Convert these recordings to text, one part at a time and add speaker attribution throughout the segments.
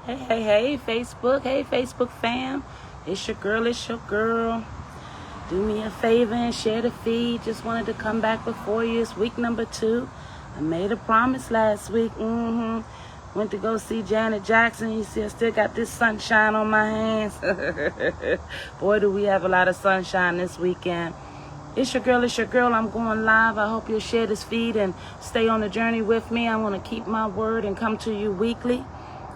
Speaker 1: Hey, Facebook. Hey, Facebook fam. It's your girl. Do me a favor and share the feed. Just wanted to come back before you. It's week number 2. I made a promise last week. Went to go see Janet Jackson. You see, I still got this sunshine on my hands. Boy, do we have a lot of sunshine this weekend. It's your girl. I'm going live. I hope you'll share this feed and stay on the journey with me. I want to keep my word and come to you weekly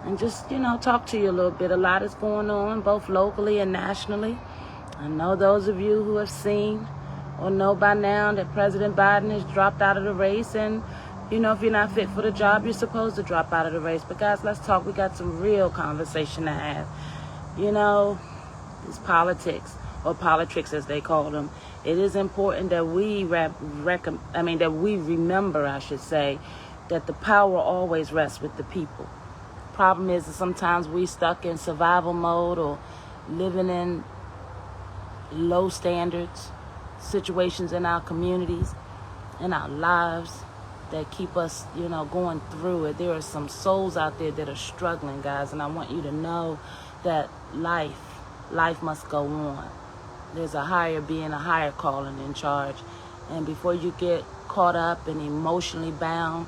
Speaker 1: and just, talk to you a little bit. A lot is going on, both locally and nationally. I know those of you who have seen or know by now that President Biden has dropped out of the race. And, if you're not fit for the job, you're supposed to drop out of the race. But, guys, let's talk. We got some real conversation to have. It's politics, or politics as they call them. It is important that we remember, that the power always rests with the people. Problem is that sometimes we stuck in survival mode or living in low standards situations in our communities, in our lives that keep us, going through it. There are some souls out there that are struggling, guys, and I want you to know that life must go on. There's a higher being, a higher calling in charge. And before you get caught up and emotionally bound,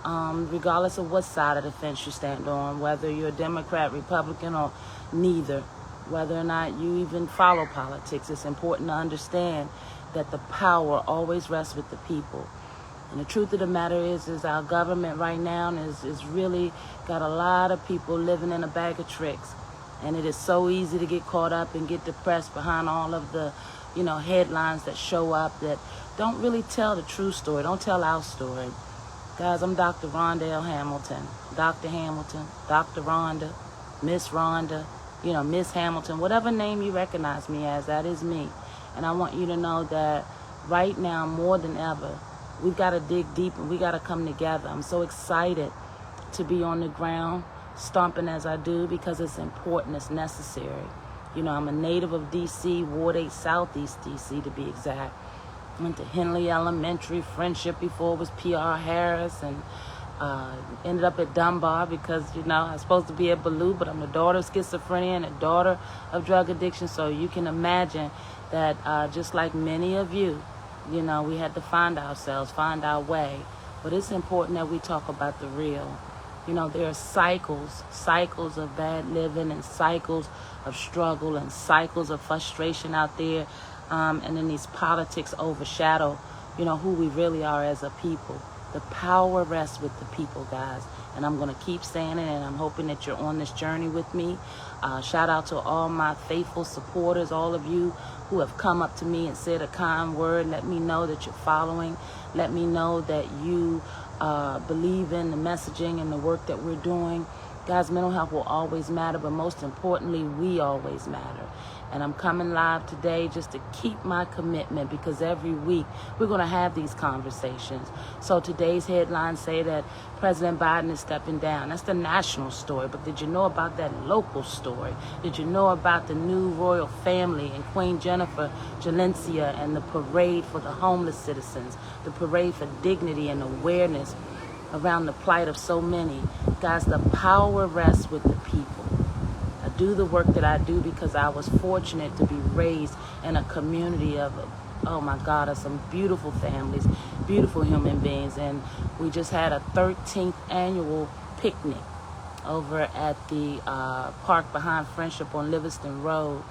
Speaker 1: regardless of what side of the fence you stand on, whether you're a Democrat, Republican, or neither, whether or not you even follow politics, it's important to understand that the power always rests with the people. And the truth of the matter is our government right now is really got a lot of people living in a bag of tricks. And it is so easy to get caught up and get depressed behind all of the, headlines that show up that don't really tell the true story, don't tell our story. Guys, I'm Dr. Rhonda Hamilton, Dr. Hamilton, Dr. Rhonda, Miss Rhonda, Miss Hamilton, whatever name you recognize me as, that is me. And I want you to know that right now, more than ever, we've got to dig deep and we got to come together. I'm so excited to be on the ground, stomping as I do, because it's important, it's necessary. I'm a native of D.C., Ward 8, Southeast D.C. to be exact. Went to Henley Elementary, Friendship before it was P.R. Harris, and ended up at Dunbar because, I was supposed to be at Ballou, but I'm the daughter of schizophrenia and a daughter of drug addiction. So you can imagine that just like many of you, we had to find ourselves, find our way. But it's important that we talk about the real. There are cycles of bad living and cycles of struggle and cycles of frustration out there. And then these politics overshadow, who we really are as a people. The power rests with the people, guys. And I'm going to keep saying it, and I'm hoping that you're on this journey with me. Shout out to all my faithful supporters, all of you who have come up to me and said a kind word. Let me know that you're following. Let me know that you believe in the messaging and the work that we're doing. Guys, mental health will always matter, but most importantly, we always matter. And I'm coming live today just to keep my commitment, because every week we're going to have these conversations. So today's headlines say that President Biden is stepping down. That's the national story. But did you know about that local story? Did you know about the new royal family and Queen Jennifer Jalencia and the parade for the homeless citizens, the parade for dignity and awareness around the plight of so many? Guys, the power rests with the people. I do the work that I do because I was fortunate to be raised in a community of, some beautiful families, beautiful human beings. And we just had a 13th annual picnic over at the park behind Friendship on Livingston Road.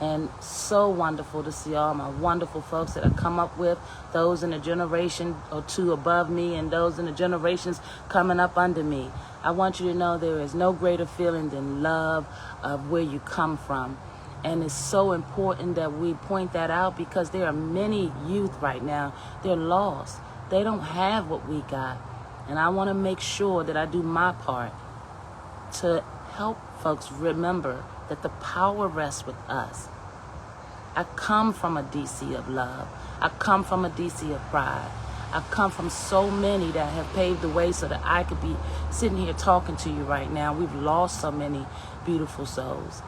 Speaker 1: And so wonderful to see all my wonderful folks that I come up with, those in a generation or two above me and those in the generations coming up under me. I want you to know there is no greater feeling than love of where you come from. And it's so important that we point that out, because there are many youth right now, they're lost. They don't have what we got. And I want to make sure that I do my part to help folks remember that the power rests with us. I come from a DC of love. I come from a DC of pride. I come from so many that have paved the way so that I could be sitting here talking to you right now. We've lost so many beautiful souls.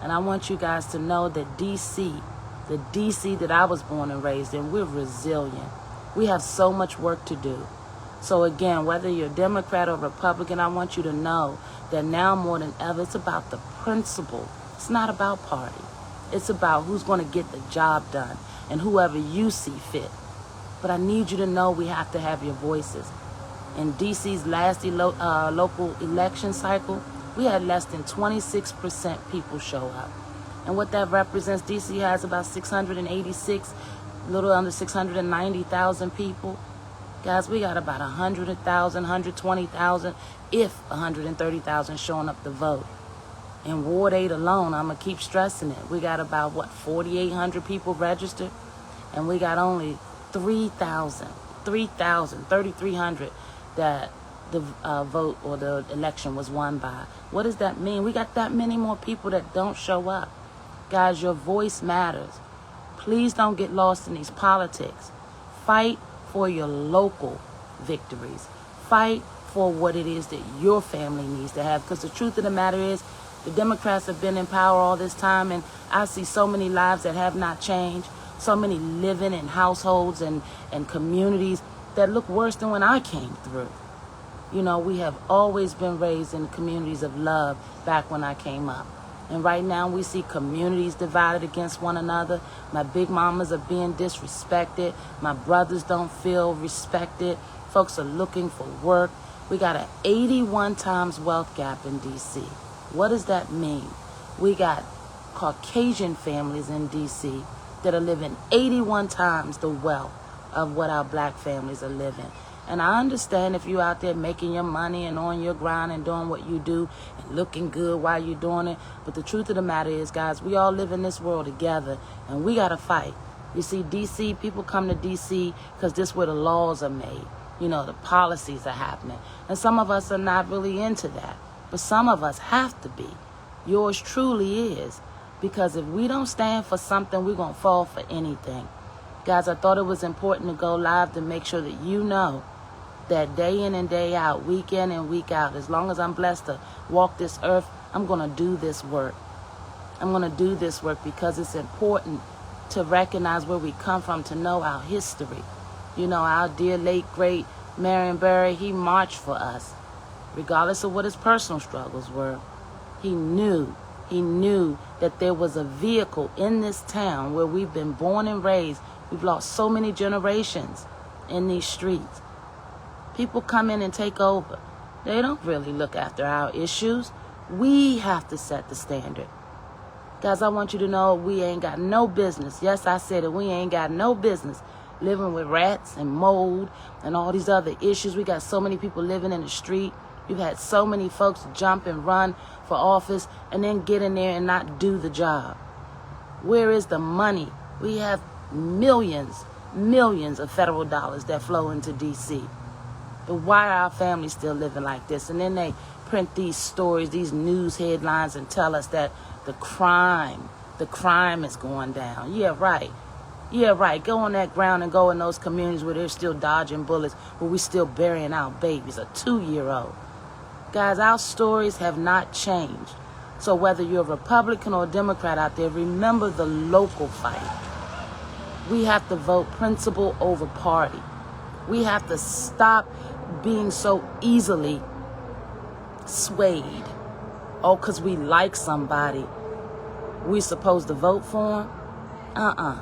Speaker 1: And I want you guys to know that DC, the DC that I was born and raised in, we're resilient. We have so much work to do. So again, whether you're Democrat or Republican, I want you to know that now more than ever, it's about the principle. It's not about party. It's about who's going to get the job done and whoever you see fit. But I need you to know we have to have your voices. In D.C.'s last local election cycle, we had less than 26% people show up. And what that represents, D.C. has about 686, a little under 690,000 people. Guys, we got about 100,000, 120,000, if 130,000 showing up to vote. In Ward 8 alone, I'm going to keep stressing it, we got about, 4,800 people registered? And we got only 3,300 that the vote or the election was won by. What does that mean? We got that many more people that don't show up. Guys, your voice matters. Please don't get lost in these politics. Fight for your local victories. Fight for what it is that your family needs to have. Because the truth of the matter is, the Democrats have been in power all this time, and I see so many lives that have not changed. So many living in households and communities that look worse than when I came through. You know, we have always been raised in communities of love back when I came up. And right now we see communities divided against one another. My big mamas are being disrespected. My brothers don't feel respected. Folks are looking for work. We got an 81 times wealth gap in D.C. What does that mean? We got Caucasian families in D.C. that are living 81 times the wealth of what our black families are living. And I understand if you're out there making your money and on your grind and doing what you do and looking good while you're doing it. But the truth of the matter is, guys, we all live in this world together, and we got to fight. You see, D.C., people come to D.C. because this is where the laws are made. You know, the policies are happening. And some of us are not really into that. But some of us have to be. Yours truly is. Because if we don't stand for something, we're going to fall for anything. Guys, I thought it was important to go live to make sure that you know that day in and day out, week in and week out, as long as I'm blessed to walk this earth, I'm going to do this work. I'm going to do this work because it's important to recognize where we come from, to know our history. You know, our dear late great Marion Barry, he marched for us, regardless of what his personal struggles were. He knew that there was a vehicle in this town where we've been born and raised. We've lost so many generations in these streets. People come in and take over. They don't really look after our issues. We have to set the standard. Guys, I want you to know we ain't got no business. Yes, I said it. We ain't got no business living with rats and mold and all these other issues. We got so many people living in the street. We've had so many folks jump and run for office and then get in there and not do the job. Where is the money? We have millions of federal dollars that flow into D.C. But why are our families still living like this? And then they print these stories, these news headlines, and tell us that the crime is going down. Yeah, right. Go on that ground and go in those communities where they're still dodging bullets, where we're still burying our babies, a 2-year-old. Guys, our stories have not changed. So whether you're a Republican or a Democrat out there, remember the local fight. We have to vote principle over party. We have to stop being so easily swayed. Oh, because we like somebody, we're supposed to vote for them?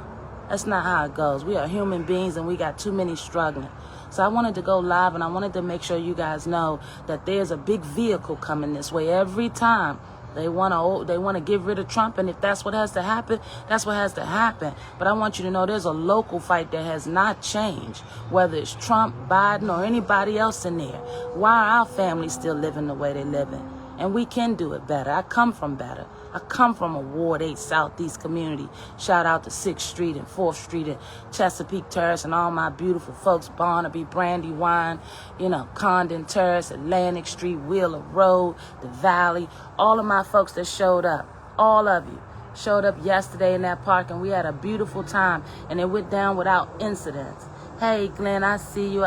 Speaker 1: That's not how it goes. We are human beings and we got too many struggling. So I wanted to go live and I wanted to make sure you guys know that there's a big vehicle coming this way every time. They want to get rid of Trump, and if that's what has to happen, that's what has to happen. But I want you to know there's a local fight that has not changed, whether it's Trump, Biden, or anybody else in there. Why are our families still living the way they're living? And we can do it better. I come from better. I come from a Ward 8 Southeast community. Shout out to 6th Street and 4th Street and Chesapeake Terrace and all my beautiful folks, Barnaby, Brandywine, Condon Terrace, Atlantic Street, Wheeler Road, the Valley. All of my folks that showed up, all of you, showed up yesterday in that park, and we had a beautiful time, and it went down without incidents. Hey, Glenn, I see you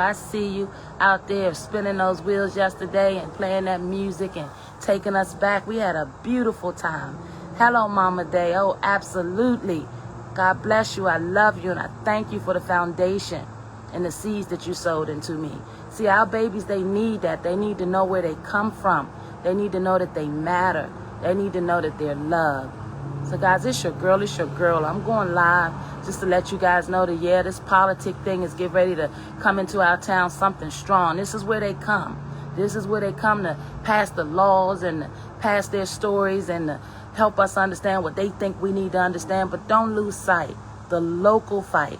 Speaker 1: out there spinning those wheels yesterday and playing that music and taking us back. We had a beautiful time. Hello, Mama Day. Oh, absolutely. God bless you. I love you, and I thank you for the foundation and the seeds that you sowed into me. See, our babies, they need that. They need to know where they come from. They need to know that they matter. They need to know that they're loved. So guys, it's your girl. I'm going live just to let you guys know that, yeah, this politic thing is getting ready to come into our town, something strong. This is where they come. This is where they come to pass the laws and pass their stories and to help us understand what they think we need to understand. But don't lose sight. The local fight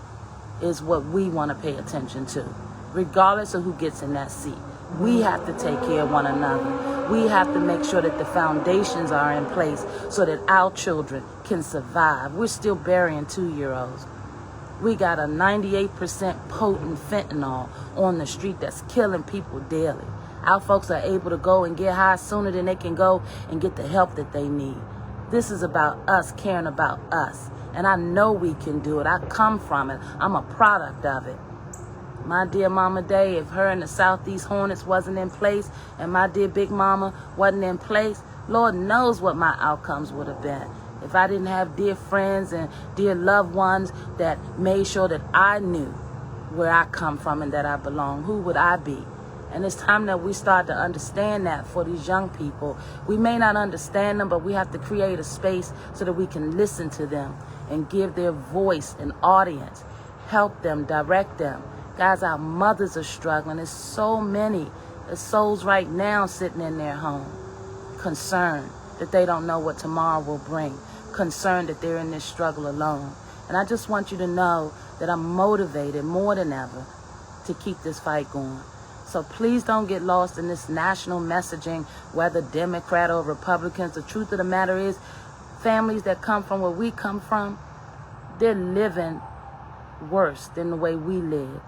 Speaker 1: is what we want to pay attention to, regardless of who gets in that seat. We have to take care of one another. We have to make sure that the foundations are in place so that our children can survive. We're still burying 2-year-olds. We got a 98% potent fentanyl on the street that's killing people daily. Our folks are able to go and get high sooner than they can go and get the help that they need. This is about us caring about us. And I know we can do it. I come from it. I'm a product of it. My dear Mama Day, if her and the Southeast Hornets wasn't in place and my dear Big Mama wasn't in place, Lord knows what my outcomes would have been. If I didn't have dear friends and dear loved ones that made sure that I knew where I come from and that I belong, who would I be? And it's time that we start to understand that for these young people. We may not understand them, but we have to create a space so that we can listen to them and give their voice an audience, help them, direct them. Guys, our mothers are struggling. There's so many souls right now sitting in their home, concerned that they don't know what tomorrow will bring, concerned that they're in this struggle alone. And I just want you to know that I'm motivated more than ever to keep this fight going. So please don't get lost in this national messaging, whether Democrat or Republicans. The truth of the matter is, families that come from where we come from, they're living worse than the way we lived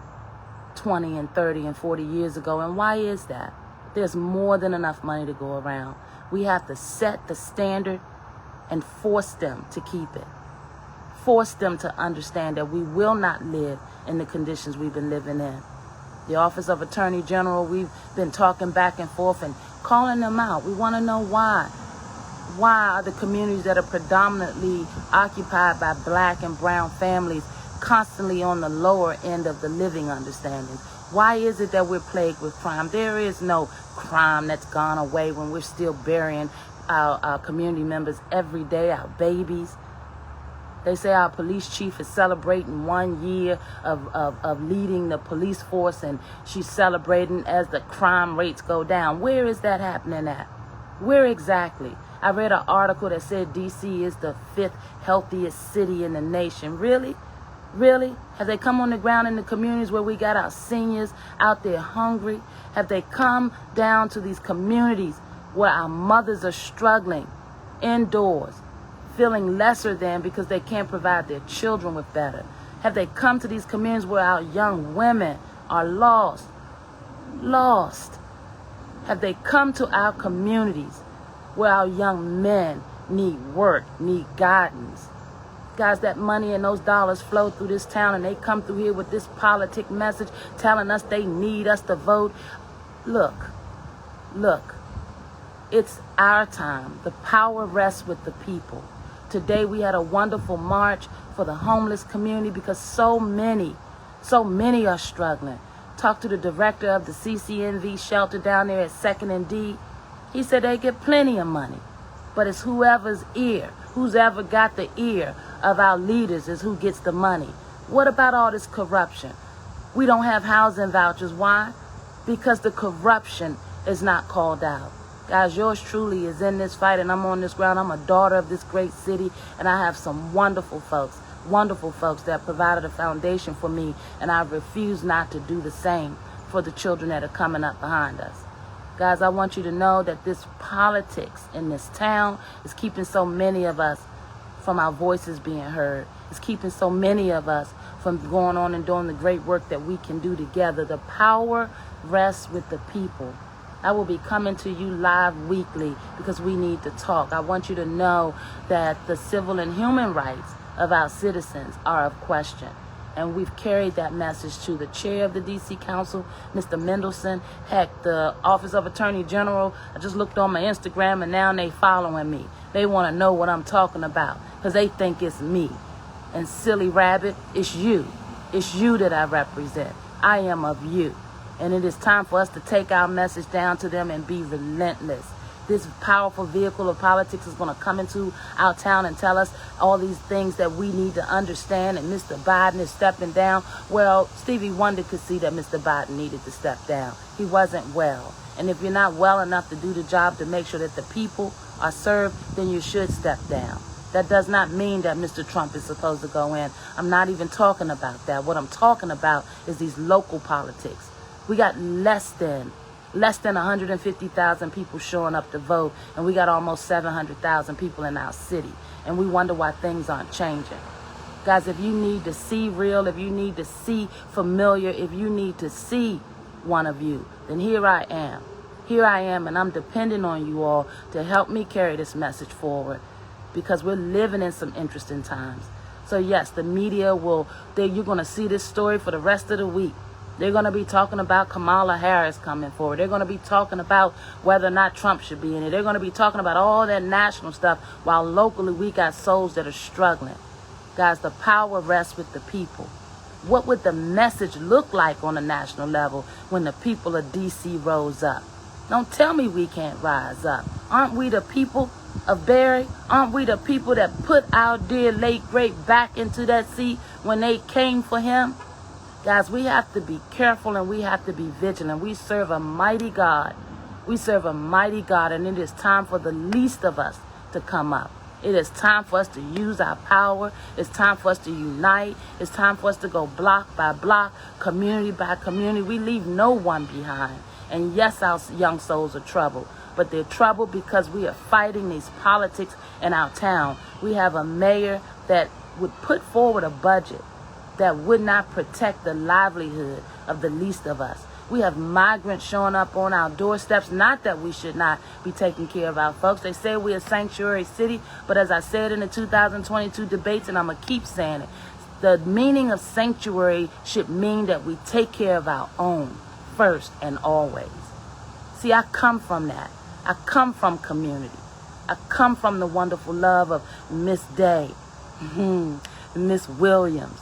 Speaker 1: 20 and 30 and 40 years ago. And why is that? There's more than enough money to go around. We have to set the standard and force them to keep it. Force them to understand that we will not live in the conditions we've been living in. The Office of Attorney General, we've been talking back and forth and calling them out. We want to know why. Why are the communities that are predominantly occupied by black and brown families constantly on the lower end of the living understanding? Why is it that we're plagued with crime? There is no crime that's gone away when we're still burying our community members every day, our babies. They say our police chief is celebrating 1 year of leading the police force, and she's celebrating as the crime rates go down. Where is that happening at? Where exactly? I read an article that said D.C. is the 5th healthiest city in the nation. Really? Really? Have they come on the ground in the communities where we got our seniors out there hungry? Have they come down to these communities where our mothers are struggling indoors, feeling lesser than because they can't provide their children with better? Have they come to these communities where our young women are lost? Have they come to our communities where our young men need work, need guidance? Guys, that money and those dollars flow through this town, and they come through here with this politic message telling us they need us to vote. Look, it's our time. The power rests with the people. Today we had a wonderful march for the homeless community because so many are struggling. Talked to the director of the CCNV shelter down there at 2nd and D. He said they get plenty of money, but it's whoever's ever got the ear of our leaders is who gets the money. What about all this corruption? We don't have housing vouchers. Why? Because the corruption is not called out. Guys, yours truly is in this fight, and I'm on this ground. I'm a daughter of this great city, and I have some wonderful folks that provided a foundation for me, and I refuse not to do the same for the children that are coming up behind us. Guys, I want you to know that this politics in this town is keeping so many of us from our voices being heard. It's keeping so many of us from going on and doing the great work that we can do together. The power rests with the people. I will be coming to you live weekly because we need to talk. I want you to know that the civil and human rights of our citizens are of question. And we've carried that message to the chair of the D.C. Council, Mr. Mendelson. Heck, the Office of Attorney General, I just looked on my Instagram and now they following me. They want to know what I'm talking about because they think it's me. And silly rabbit, it's you. It's you that I represent. I am of you. And it is time for us to take our message down to them and be relentless. This powerful vehicle of politics is going to come into our town and tell us all these things that we need to understand, and Mr. Biden is stepping down. Well, Stevie Wonder could see that Mr. Biden needed to step down. He wasn't well. And if you're not well enough to do the job to make sure that the people are served, then you should step down. That does not mean that Mr. Trump is supposed to go in. I'm not even talking about that. What I'm talking about is these local politics. We got less than 150,000 people showing up to vote, and we got almost 700,000 people in our city, and we wonder why things aren't changing. Guys, if you need to see real, if you need to see familiar, if you need to see one of you, then here I am. Here I am, and I'm depending on you all to help me carry this message forward, because we're living in some interesting times. So yes, the media you're going to see this story for the rest of the week. They're going to be talking about Kamala Harris coming forward. They're going to be talking about whether or not Trump should be in it. They're going to be talking about all that national stuff, while locally we got souls that are struggling. Guys, the power rests with the people. What would the message look like on a national level when the people of D.C. rose up? Don't tell me we can't rise up. Aren't we the people of Barry? Aren't we the people that put our dear late great back into that seat when they came for him? Guys, we have to be careful and we have to be vigilant. We serve a mighty God. We serve a mighty God, and it is time for the least of us to come up. It is time for us to use our power. It's time for us to unite. It's time for us to go block by block, community by community. We leave no one behind. And yes, our young souls are troubled, but they're troubled because we are fighting these politics in our town. We have a mayor that would put forward a budget that would not protect the livelihood of the least of us. We have migrants showing up on our doorsteps. Not that we should not be taking care of our folks. They say we're a sanctuary city, but as I said in the 2022 debates, and I'm going to keep saying it, the meaning of sanctuary should mean that we take care of our own first and always. See, I come from that. I come from community. I come from the wonderful love of Miss Day, Miss Williams,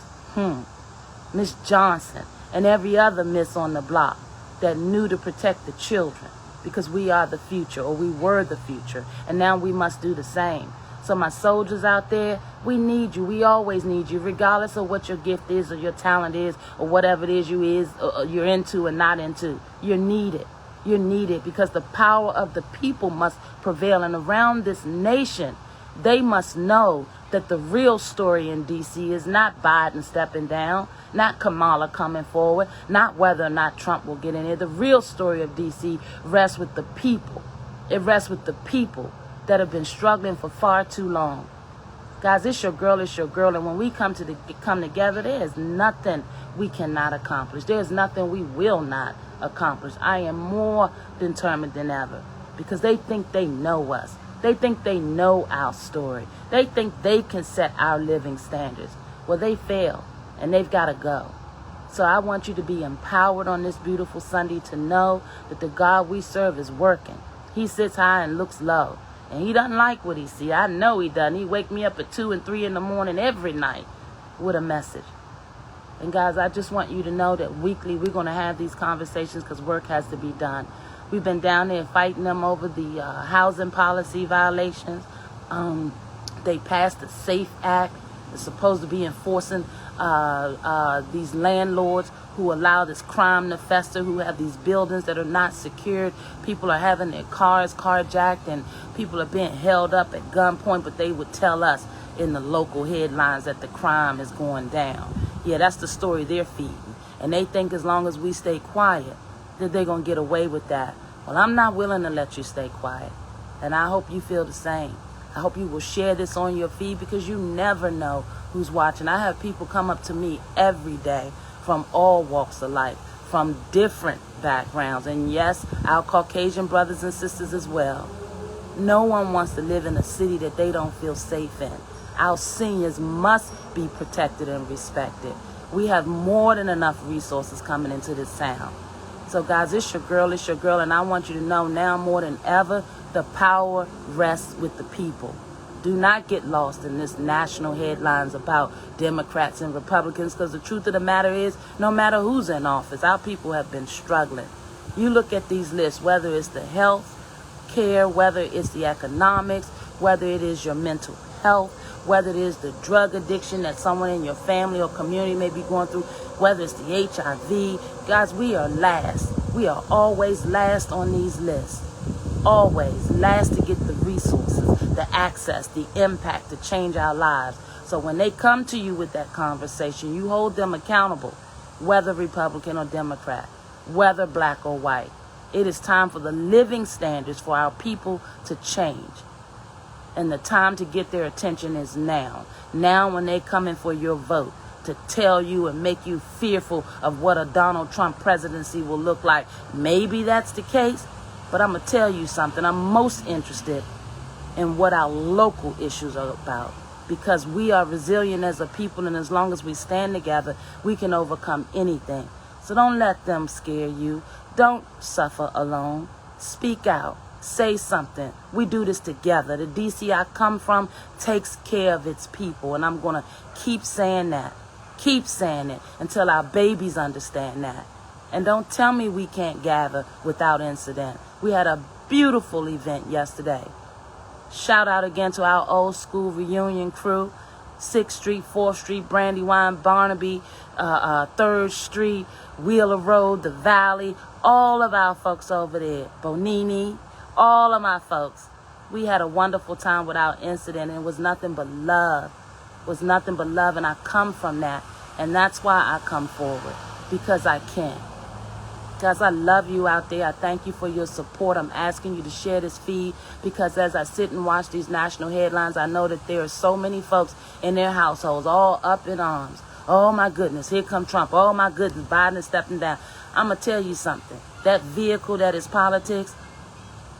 Speaker 1: Miss Johnson, and every other miss on the block that knew to protect the children, because we are the future, or we were the future, and now we must do the same. So my soldiers out there, we need you. We always need you, regardless of what your gift is or your talent is or whatever it is you're into and not into. You're needed. You're needed because the power of the people must prevail. And around this nation, they must know that the real story in D.C. is not Biden stepping down, not Kamala coming forward, not whether or not Trump will get in here. The real story of D.C. rests with the people. It rests with the people that have been struggling for far too long. Guys, it's your girl, and when we come together, there is nothing we cannot accomplish. There is nothing we will not accomplish. I am more determined than ever, because they think they know us. They think they know our story. They think they can set our living standards. Well, they fail, and they've got to go. So I want you to be empowered on this beautiful Sunday to know that the God we serve is working. He sits high and looks low, and he doesn't like what he sees. I know he doesn't. He wake me up at 2 and 3 in the morning every night with a message. And guys, I just want you to know that weekly we're going to have these conversations because work has to be done. We've been down there fighting them over the housing policy violations. They passed the SAFE Act. It's supposed to be enforcing these landlords who allow this crime to fester, who have these buildings that are not secured. People are having their cars carjacked, and people are being held up at gunpoint, but they would tell us in the local headlines that the crime is going down. Yeah, that's the story they're feeding. And they think as long as we stay quiet, that they're going to get away with that. Well, I'm not willing to let you stay quiet. And I hope you feel the same. I hope you will share this on your feed, because you never know who's watching. I have people come up to me every day from all walks of life, from different backgrounds. And yes, our Caucasian brothers and sisters as well. No one wants to live in a city that they don't feel safe in. Our seniors must be protected and respected. We have more than enough resources coming into this town. So guys, it's your girl, and I want you to know now more than ever, the power rests with the people. Do not get lost in this national headlines about Democrats and Republicans, because the truth of the matter is, no matter who's in office, our people have been struggling. You look at these lists, whether it's the health care, whether it's the economics, whether it is your mental health, whether it is the drug addiction that someone in your family or community may be going through, whether it's the HIV. Guys, we are last. We are always last on these lists. Always last to get the resources, the access, the impact to change our lives. So when they come to you with that conversation, you hold them accountable, whether Republican or Democrat, whether black or white. It is time for the living standards for our people to change. And the time to get their attention is now. Now when they come in for your vote to tell you and make you fearful of what a Donald Trump presidency will look like. Maybe that's the case, but I'm going to tell you something. I'm most interested in what our local issues are about, because we are resilient as a people, and as long as we stand together, we can overcome anything. So don't let them scare you. Don't suffer alone. Speak out. Say something. We do this together. The DC I come from takes care of its people, and I'm going to keep saying that. Keep saying it until our babies understand that. And don't tell me we can't gather without incident. We had a beautiful event yesterday. Shout out again to our old school reunion crew. 6th Street, 4th Street, Brandywine, Barnaby, 3rd Street, Wheeler Road, the Valley. All of our folks over there. Bonini, all of my folks. We had a wonderful time without incident, and it was nothing but love. It was nothing but love, and I come from that. And that's why I come forward, because I can. Guys, I love you out there. I thank you for your support. I'm asking you to share this feed, because as I sit and watch these national headlines, I know that there are so many folks in their households all up in arms. Oh, my goodness, here come Trump. Oh, my goodness, Biden is stepping down. I'm going to tell you something. That vehicle that is politics,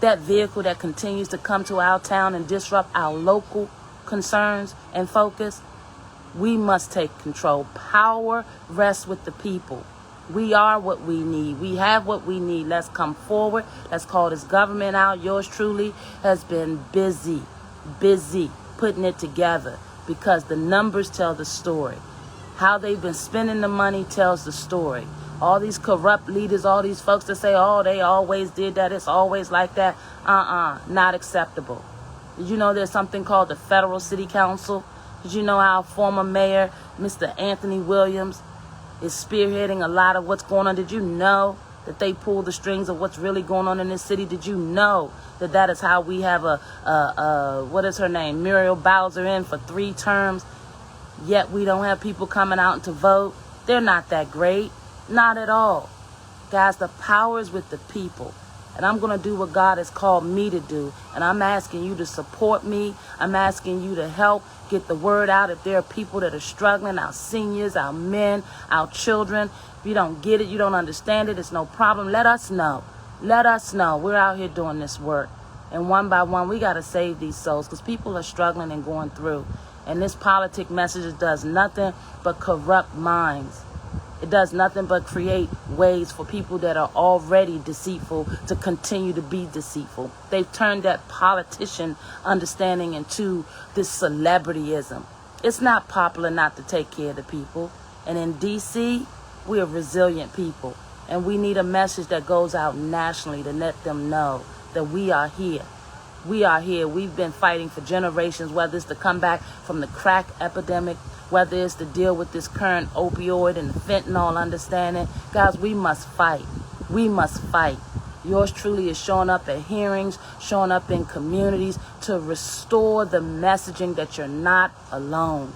Speaker 1: that vehicle that continues to come to our town and disrupt our local concerns and focus, we must take control. Power rests with the people. We are what we need. We have what we need. Let's come forward. Let's call this government out. Yours truly has been busy putting it together, because the numbers tell the story. How they've been spending the money tells the story. All these corrupt leaders, all these folks that say, oh, they always did that, it's always like that. Not acceptable. Did you know there's something called the Federal City Council? Did you know our former mayor, Mr. Anthony Williams, is spearheading a lot of what's going on? Did you know that they pull the strings of what's really going on in this city? Did you know that that is how we have what is her name, Muriel Bowser in for 3 terms, yet we don't have people coming out to vote? They're not that great. Not at all. Guys, the power is with the people. And I'm going to do what God has called me to do. And I'm asking you to support me. I'm asking you to help get the word out. If there are people that are struggling, our seniors, our men, our children, if you don't get it, you don't understand it, it's no problem. Let us know. Let us know. We're out here doing this work. And one by one, we got to save these souls, because people are struggling and going through. And this politic message does nothing but corrupt minds. It does nothing but create ways for people that are already deceitful to continue to be deceitful. They've turned that politician understanding into this celebrityism. It's not popular not to take care of the people. And in D.C., we are resilient people. And we need a message that goes out nationally to let them know that we are here. We are here. We've been fighting for generations, whether it's to come back from the crack epidemic, whether it's to deal with this current opioid and fentanyl understanding. Guys, we must fight. We must fight. Yours truly is showing up at hearings, showing up in communities to restore the messaging that you're not alone.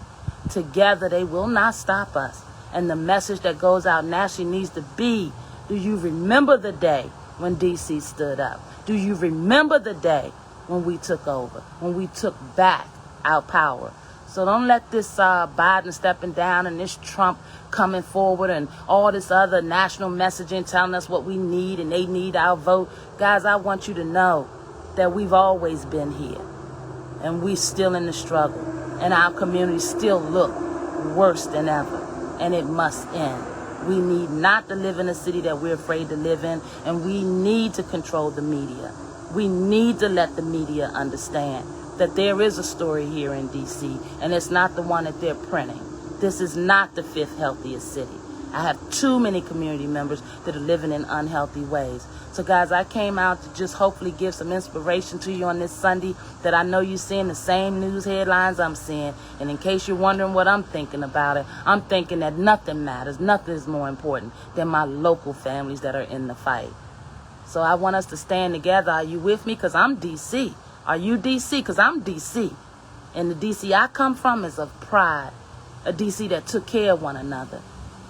Speaker 1: Together, they will not stop us. And the message that goes out nationally needs to be, do you remember the day when DC stood up? Do you remember the day when we took over, when we took back our power? So don't let this Biden stepping down and this Trump coming forward and all this other national messaging telling us what we need and they need our vote. Guys, I want you to know that we've always been here, and we still in the struggle, and our communities still look worse than ever, and it must end. We need not to live in a city that we're afraid to live in, and we need to control the media. We need to let the media understand that there is a story here in D.C., and it's not the one that they're printing. This is not the fifth healthiest city. I have too many community members that are living in unhealthy ways. So guys, I came out to just hopefully give some inspiration to you on this Sunday, that I know you're seeing the same news headlines I'm seeing. And in case you're wondering what I'm thinking about it, I'm thinking that nothing matters. Nothing is more important than my local families that are in the fight. So I want us to stand together. Are you with me? Because I'm D.C. Are you D.C.? Because I'm D.C. And the D.C. I come from is of pride. A D.C. that took care of one another.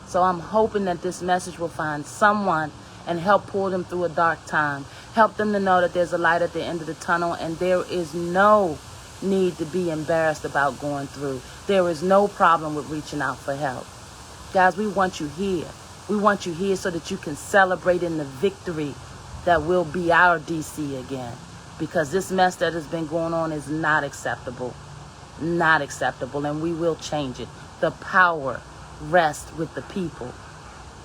Speaker 1: So I'm hoping that this message will find someone and help pull them through a dark time. Help them to know that there's a light at the end of the tunnel, and there is no need to be embarrassed about going through. There is no problem with reaching out for help. Guys, we want you here. We want you here so that you can celebrate in the victory that will be our D.C. again. Because this mess that has been going on is not acceptable. Not acceptable, and we will change it. The power rests with the people.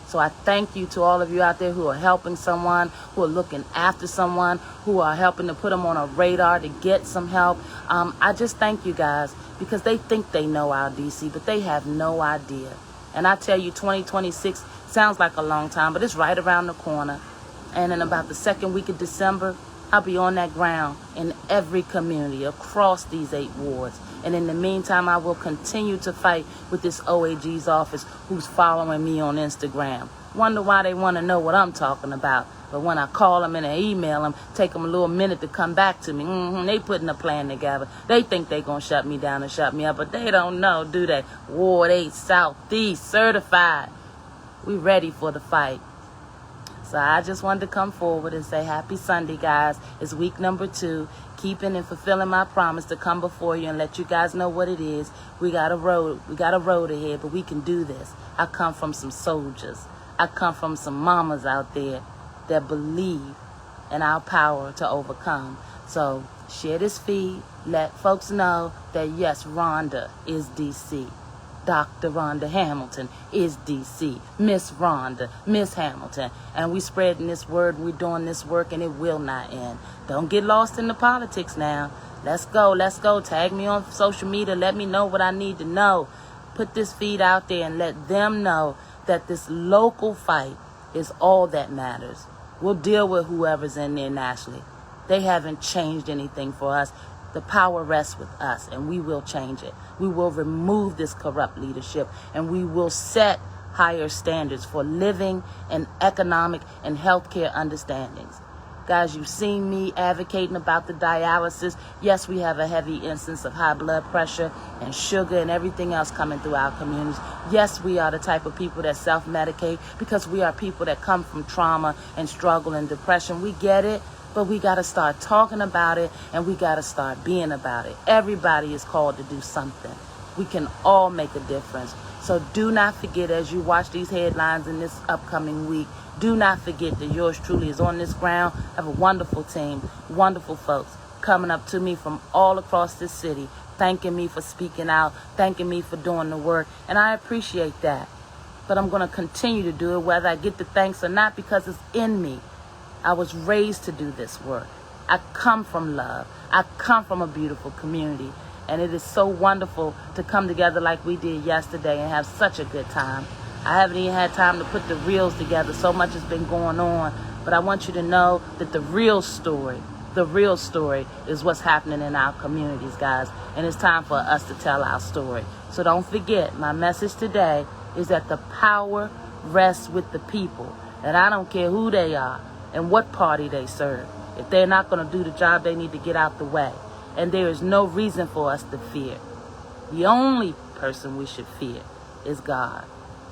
Speaker 1: So I thank you to all of you out there who are helping someone, who are looking after someone, who are helping to put them on a radar to get some help. I just thank you guys, because they think they know our DC, but they have no idea. And I tell you, 2026 sounds like a long time, but it's right around the corner. And in about the second week of December, I'll be on that ground in every community across these 8 wards. And in the meantime, I will continue to fight with this OAG's office who's following me on Instagram. Wonder why they want to know what I'm talking about. But when I call them and I email them, take them a little minute to come back to me. They putting a plan together. They think they going to shut me down and shut me up, but they don't know, do they? Ward 8 Southeast certified. We ready for the fight. So I just wanted to come forward and say happy Sunday, guys. It's week number 2. Keeping and fulfilling my promise to come before you and let you guys know what it is. We got a road ahead, but we can do this. I come from some soldiers. I come from some mamas out there that believe in our power to overcome. So share this feed. Let folks know that yes, Rhonda is DC. Dr. Rhonda Hamilton is DC. Miss Rhonda, Miss Hamilton. And we spreading this word, we're doing this work, and it will not end. Don't get lost in the politics now. Let's go, let's go. Tag me on social media. Let me know what I need to know. Put this feed out there and let them know that this local fight is all that matters. We'll deal with whoever's in there nationally. They haven't changed anything for us. The power rests with us, and we will change it. We will remove this corrupt leadership, and we will set higher standards for living and economic and healthcare understandings. Guys, you've seen me advocating about the dialysis. Yes, we have a heavy instance of high blood pressure and sugar and everything else coming through our communities. Yes, we are the type of people that self-medicate because we are people that come from trauma and struggle and depression. We get it. But we got to start talking about it, and we got to start being about it. Everybody is called to do something. We can all make a difference. So do not forget, as you watch these headlines in this upcoming week, do not forget that yours truly is on this ground. I have a wonderful team, wonderful folks coming up to me from all across this city, thanking me for speaking out, thanking me for doing the work, and I appreciate that. But I'm going to continue to do it, whether I get the thanks or not, because it's in me. I was raised to do this work. I come from love. I come from a beautiful community. And it is so wonderful to come together like we did yesterday and have such a good time. I haven't even had time to put the reels together. So much has been going on. But I want you to know that the real story is what's happening in our communities, guys. And it's time for us to tell our story. So don't forget, my message today is that the power rests with the people. And I don't care who they are and what party they serve. If they're not going to do the job, they need to get out the way. And there is no reason for us to fear. The only person we should fear is God,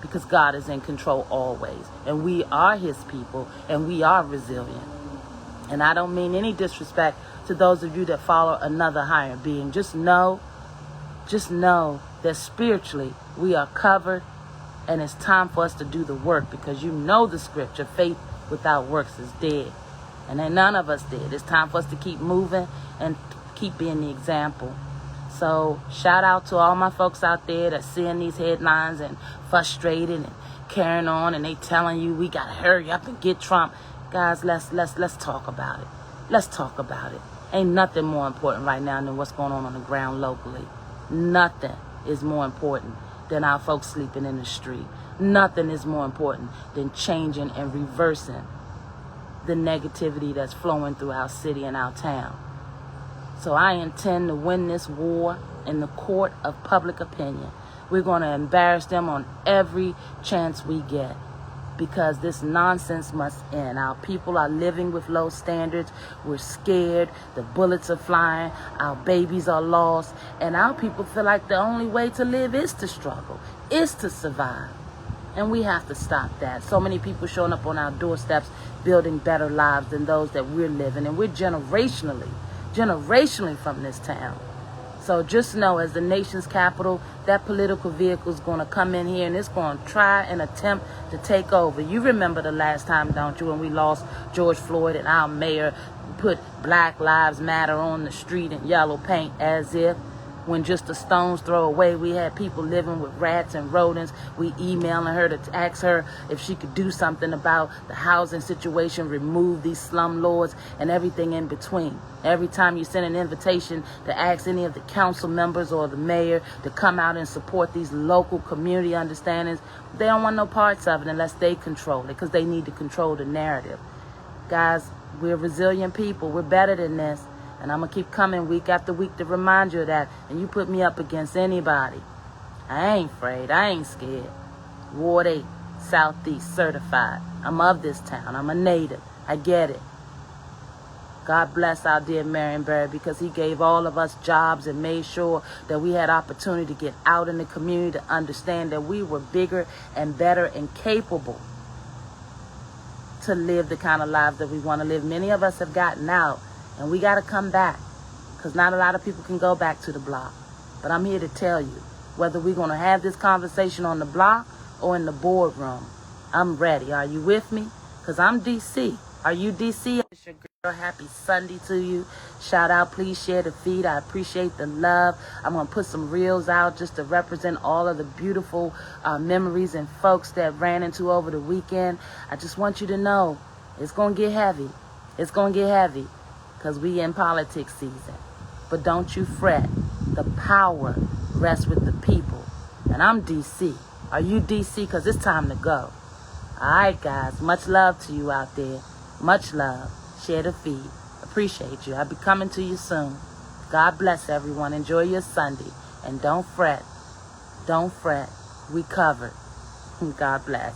Speaker 1: because God is in control always. And we are his people, and we are resilient. And I don't mean any disrespect to those of you that follow another higher being. Just know that spiritually we are covered, and it's time for us to do the work, because you know the scripture, faith without works is dead. And then none of us did. It's time for us to keep moving and keep being the example. So shout out to all my folks out there that's seeing these headlines and frustrated and carrying on, and they telling you we gotta hurry up and get Trump. Guys, let's talk about it. Let's talk about it. Ain't nothing more important right now than what's going on the ground locally. Nothing is more important than our folks sleeping in the street. Nothing is more important than changing and reversing the negativity that's flowing through our city and our town. So I intend to win this war in the court of public opinion. We're going to embarrass them on every chance we get, because this nonsense must end. Our people are living with low standards. We're scared. The bullets are flying. Our babies are lost. And our people feel like the only way to live is to struggle, is to survive. And we have to stop that. So many people showing up on our doorsteps building better lives than those that we're living. And we're generationally from this town. So just know, as the nation's capital, that political vehicle is going to come in here and it's going to try and attempt to take over. You remember the last time, don't you, when we lost George Floyd and our mayor put Black Lives Matter on the street in yellow paint, as if when just a stone's throw away we had people living with rats and rodents. We emailing her to ask her if she could do something about the housing situation, remove these slumlords and everything in between. Every time you send an invitation to ask any of the council members or the mayor to come out and support these local community understandings, they don't want no parts of it unless they control it, because they need to control the narrative. Guys, we're resilient people. We're better than this. And I'm going to keep coming week after week to remind you of that. And you put me up against anybody, I ain't afraid. I ain't scared. Ward 8, Southeast, certified. I'm of this town. I'm a native. I get it. God bless our dear Marionberry, because he gave all of us jobs and made sure that we had opportunity to get out in the community, to understand that we were bigger and better and capable to live the kind of lives that we want to live. Many of us have gotten out. And we got to come back, because not a lot of people can go back to the block. But I'm here to tell you, whether we're going to have this conversation on the block or in the boardroom, I'm ready. Are you with me? Because I'm DC. Are you DC? It's your girl. Happy Sunday to you. Shout out. Please share the feed. I appreciate the love. I'm going to put some reels out just to represent all of the beautiful memories and folks that ran into over the weekend. I just want you to know it's going to get heavy. It's going to get heavy, because we in politics season. But don't you fret. The power rests with the people. And I'm DC. Are you DC? Because it's time to go. All right, guys. Much love to you out there. Much love. Share the feed. Appreciate you. I'll be coming to you soon. God bless everyone. Enjoy your Sunday. And don't fret. Don't fret. We covered. God bless.